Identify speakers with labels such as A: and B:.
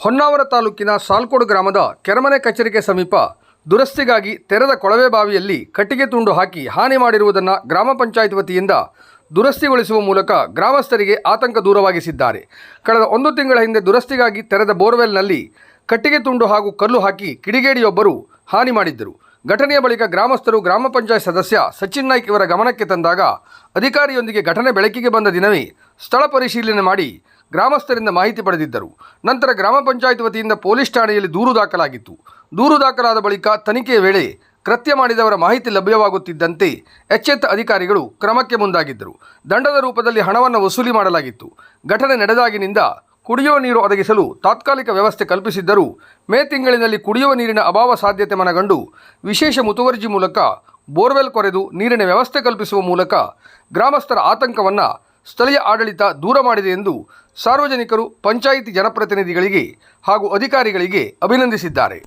A: ಹೊನ್ನಾವರ ತಾಲೂಕಿನ ಸಾಲ್ಕೋಡು ಗ್ರಾಮದ ಕೆರೆಮನೆ ಕಚೇರಿಗೆ ಸಮೀಪ ದುರಸ್ತಿಗಾಗಿ ತೆರೆದ ಕೊಳವೆ ಬಾವಿಯಲ್ಲಿ ಕಟ್ಟಿಗೆ ತುಂಡು ಹಾಕಿ ಹಾನಿ ಮಾಡಿರುವುದನ್ನು ಗ್ರಾಮ ಪಂಚಾಯತ್ ವತಿಯಿಂದ ದುರಸ್ತಿಗೊಳಿಸುವ ಮೂಲಕ ಗ್ರಾಮಸ್ಥರಿಗೆ ಆತಂಕ ದೂರವಾಗಿಸಿದ್ದಾರೆ. ಕಳೆದ 1 ತಿಂಗಳ ಹಿಂದೆ ದುರಸ್ತಿಗಾಗಿ ತೆರೆದ ಬೋರ್ವೆಲ್ನಲ್ಲಿ ಕಟ್ಟಿಗೆ ತುಂಡು ಹಾಗೂ ಕಲ್ಲು ಹಾಕಿ ಕಿಡಿಗೇಡಿಯೊಬ್ಬರು ಹಾನಿ ಮಾಡಿದ್ದರು. ಘಟನೆಯ ಬಳಿಕ ಗ್ರಾಮಸ್ಥರು ಗ್ರಾಮ ಪಂಚಾಯತ್ ಸದಸ್ಯ ಸಚಿನ್ ನಾಯ್ಕ್ ಇವರ ಗಮನಕ್ಕೆ ತಂದಾಗ ಅಧಿಕಾರಿಯೊಂದಿಗೆ ಘಟನೆ ಬೆಳಕಿಗೆ ಬಂದ ದಿನವೇ ಸ್ಥಳ ಪರಿಶೀಲನೆ ಮಾಡಿ ಗ್ರಾಮಸ್ಥರಿಂದ ಮಾಹಿತಿ ಪಡೆದಿದ್ದರು. ನಂತರ ಗ್ರಾಮ ಪಂಚಾಯತ್ ವತಿಯಿಂದ ಪೊಲೀಸ್ ಠಾಣೆಯಲ್ಲಿ ದೂರು ದಾಖಲಾಗಿತ್ತು. ದೂರು ದಾಖಲಾದ ಬಳಿಕ ತನಿಖೆಯ ವೇಳೆ ಕೃತ್ಯ ಮಾಡಿದವರ ಮಾಹಿತಿ ಲಭ್ಯವಾಗುತ್ತಿದ್ದಂತೆ ಎಚ್ಚೆತ್ತ ಅಧಿಕಾರಿಗಳು ಕ್ರಮಕ್ಕೆ ಮುಂದಾಗಿದ್ದರು. ದಂಡದ ರೂಪದಲ್ಲಿ ಹಣವನ್ನು ವಸೂಲಿ ಮಾಡಲಾಗಿತ್ತು. ಘಟನೆ ನಡೆದಾಗಿನಿಂದ ಕುಡಿಯುವ ನೀರು ಒದಗಿಸಲು ತಾತ್ಕಾಲಿಕ ವ್ಯವಸ್ಥೆ ಕಲ್ಪಿಸಿದ್ದರೂ ಮೇ ತಿಂಗಳಿನಲ್ಲಿ ಕುಡಿಯುವ ನೀರಿನ ಅಭಾವ ಸಾಧ್ಯತೆ ಮನಗಂಡು ವಿಶೇಷ ಮುತುವರ್ಜಿ ಮೂಲಕ ಬೋರ್ವೆಲ್ ಕೊರೆದು ನೀರಿನ ವ್ಯವಸ್ಥೆ ಕಲ್ಪಿಸುವ ಮೂಲಕ ಗ್ರಾಮಸ್ಥರ ಆತಂಕವನ್ನು ಸ್ಥಳೀಯ ಆಡಳಿತ ದೂರ ಮಾಡಿದೆ ಎಂದು ಸಾರ್ವಜನಿಕರು ಪಂಚಾಯಿತಿ ಜನಪ್ರತಿನಿಧಿಗಳಿಗೆ ಹಾಗೂ ಅಧಿಕಾರಿಗಳಿಗೆ ಅಭಿನಂದಿಸಿದ್ದಾರೆ.